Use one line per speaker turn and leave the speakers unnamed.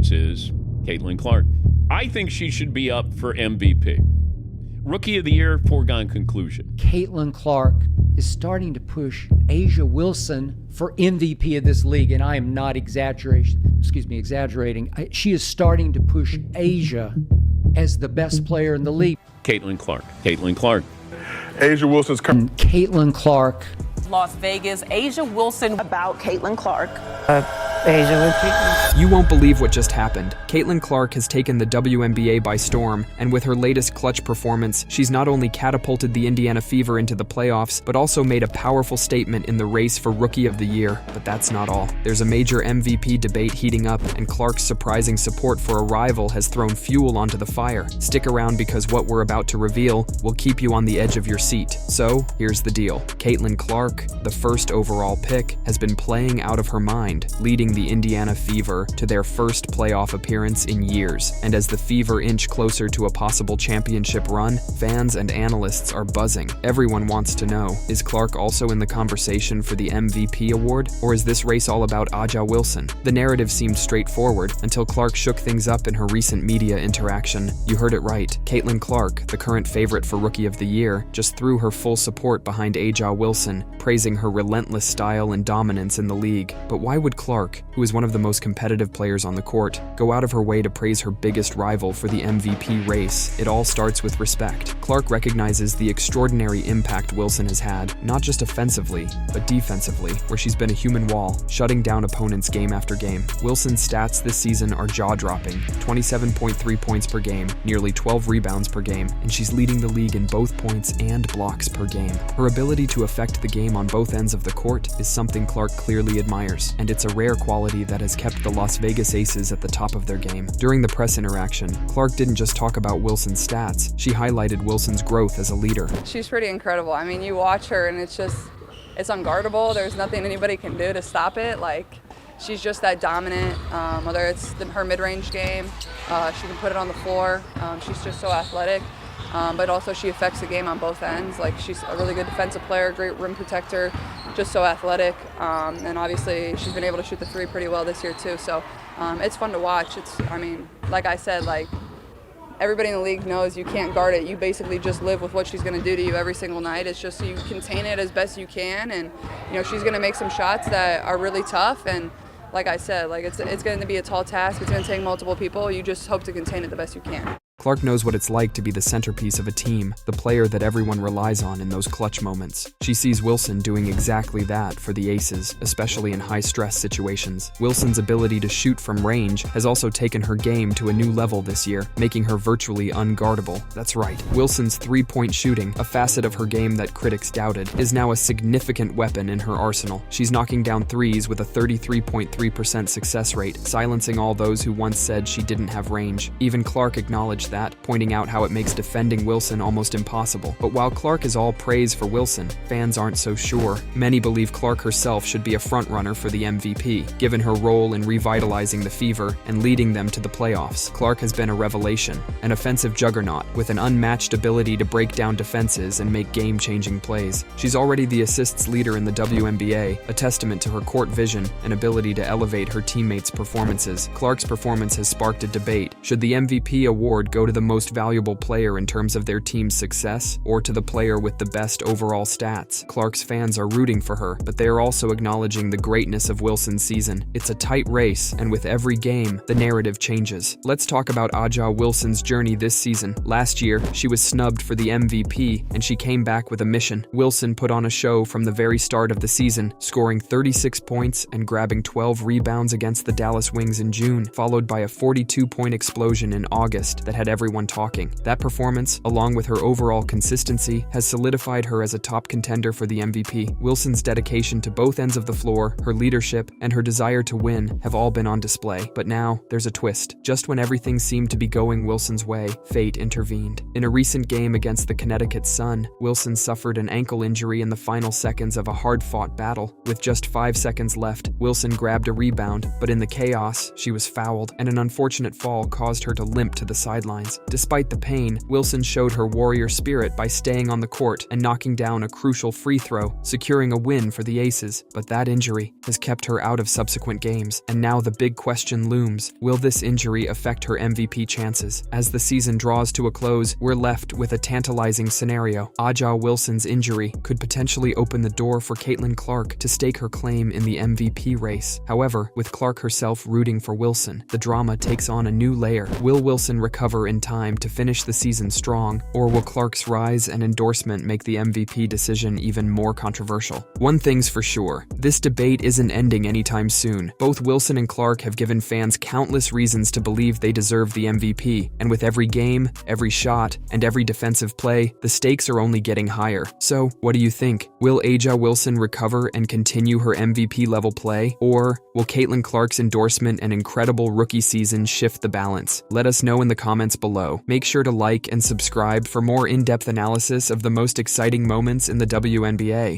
defense is Caitlin Clark. I think she should be up for MVP. Rookie of the Year, foregone conclusion.
Caitlin Clark is starting to push A'ja Wilson for MVP of this league, and I am not exaggerating. She is starting to push A'ja as the best player in the league.
Caitlin Clark. Caitlin Clark.
A'ja Wilson's coming.
Caitlin Clark.
Las Vegas, A'ja Wilson.
About Caitlin Clark.
You won't believe what just happened. Caitlin Clark has taken the WNBA by storm, and with her latest clutch performance, she's not only catapulted the Indiana Fever into the playoffs, but also made a powerful statement in the race for Rookie of the Year. But that's not all. There's a major MVP debate heating up, and Clark's surprising support for a rival has thrown fuel onto the fire. Stick around because what we're about to reveal will keep you on the edge of your seat. So, here's the deal. Caitlin Clark, the first overall pick, has been playing out of her mind, leading the Indiana Fever to their first playoff appearance in years. And as the Fever inch closer to a possible championship run, fans and analysts are buzzing. Everyone wants to know, is Clark also in the conversation for the MVP award? Or is this race all about A'ja Wilson? The narrative seemed straightforward until Clark shook things up in her recent media interaction. You heard it right. Caitlin Clark, the current favorite for Rookie of the Year, just threw her full support behind A'ja Wilson, praising her relentless style and dominance in the league. But why would Clark, who is one of the most competitive players on the court, go out of her way to praise her biggest rival for the MVP race? It all starts with respect. Clark recognizes the extraordinary impact Wilson has had, not just offensively, but defensively, where she's been a human wall, shutting down opponents game after game. Wilson's stats this season are jaw-dropping: 27.3 points per game, nearly 12 rebounds per game, and she's leading the league in both points and blocks per game. Her ability to affect the game on both ends of the court is something Clark clearly admires, and it's a rare quality that has kept the Las Vegas Aces at the top of their game. During the press interaction, Clark didn't just talk about Wilson's stats, she highlighted Wilson's growth as a leader.
She's pretty incredible. I mean, you watch her and it's unguardable. There's nothing anybody can do to stop it. She's just that dominant, whether it's her mid-range game, she can put it on the floor. She's just so athletic. But also she affects the game on both ends. She's a really good defensive player, great rim protector, just so athletic. And obviously she's been able to shoot the three pretty well this year too. So it's fun to watch. Like I said, everybody in the league knows you can't guard it. You basically just live with what she's going to do to you every single night. It's just you contain it as best you can, and she's going to make some shots that are really tough. And like I said, it's going to be a tall task. It's going to take multiple people. You just hope to contain it the best you can.
Clark knows what it's like to be the centerpiece of a team, the player that everyone relies on in those clutch moments. She sees Wilson doing exactly that for the Aces, especially in high-stress situations. Wilson's ability to shoot from range has also taken her game to a new level this year, making her virtually unguardable. That's right, Wilson's three-point shooting, a facet of her game that critics doubted, is now a significant weapon in her arsenal. She's knocking down threes with a 33.3% success rate, silencing all those who once said she didn't have range. Even Clark acknowledged that, pointing out how it makes defending Wilson almost impossible. But while Clark is all praise for Wilson, fans aren't so sure. Many believe Clark herself should be a frontrunner for the MVP, given her role in revitalizing the Fever and leading them to the playoffs. Clark has been a revelation, an offensive juggernaut with an unmatched ability to break down defenses and make game-changing plays. She's already the assists leader in the WNBA, a testament to her court vision and ability to elevate her teammates' performances. Clark's performance has sparked a debate. Should the MVP award go to the most valuable player in terms of their team's success, or to the player with the best overall stats? Clark's fans are rooting for her, but they are also acknowledging the greatness of Wilson's season. It's a tight race, and with every game, the narrative changes. Let's talk about A'ja Wilson's journey this season. Last year, she was snubbed for the MVP, and she came back with a mission. Wilson put on a show from the very start of the season, scoring 36 points and grabbing 12 rebounds against the Dallas Wings in June, followed by a 42-point explosion in August that had everyone talking. That performance, along with her overall consistency, has solidified her as a top contender for the MVP. Wilson's dedication to both ends of the floor, her leadership, and her desire to win have all been on display. But now, there's a twist. Just when everything seemed to be going Wilson's way, fate intervened. In a recent game against the Connecticut Sun, Wilson suffered an ankle injury in the final seconds of a hard-fought battle. With just 5 seconds left, Wilson grabbed a rebound, but in the chaos, she was fouled, and an unfortunate fall caused her to limp to the sideline. sidelines. Despite the pain, Wilson showed her warrior spirit by staying on the court and knocking down a crucial free throw, securing a win for the Aces. But that injury has kept her out of subsequent games, and now the big question looms: will this injury affect her MVP chances? As the season draws to a close, we're left with a tantalizing scenario. Aja Wilson's injury could potentially open the door for Caitlin Clark to stake her claim in the MVP race. However, with Clark herself rooting for Wilson, the drama takes on a new layer. Will Wilson recover in time to finish the season strong, or will Clark's rise and endorsement make the MVP decision even more controversial? One thing's for sure, this debate isn't ending anytime soon. Both Wilson and Clark have given fans countless reasons to believe they deserve the MVP, and with every game, every shot, and every defensive play, the stakes are only getting higher. So, what do you think? Will Aja Wilson recover and continue her MVP-level play, or will Caitlin Clark's endorsement and incredible rookie season shift the balance? Let us know in the comments below. Make sure to like and subscribe for more in-depth analysis of the most exciting moments in the WNBA.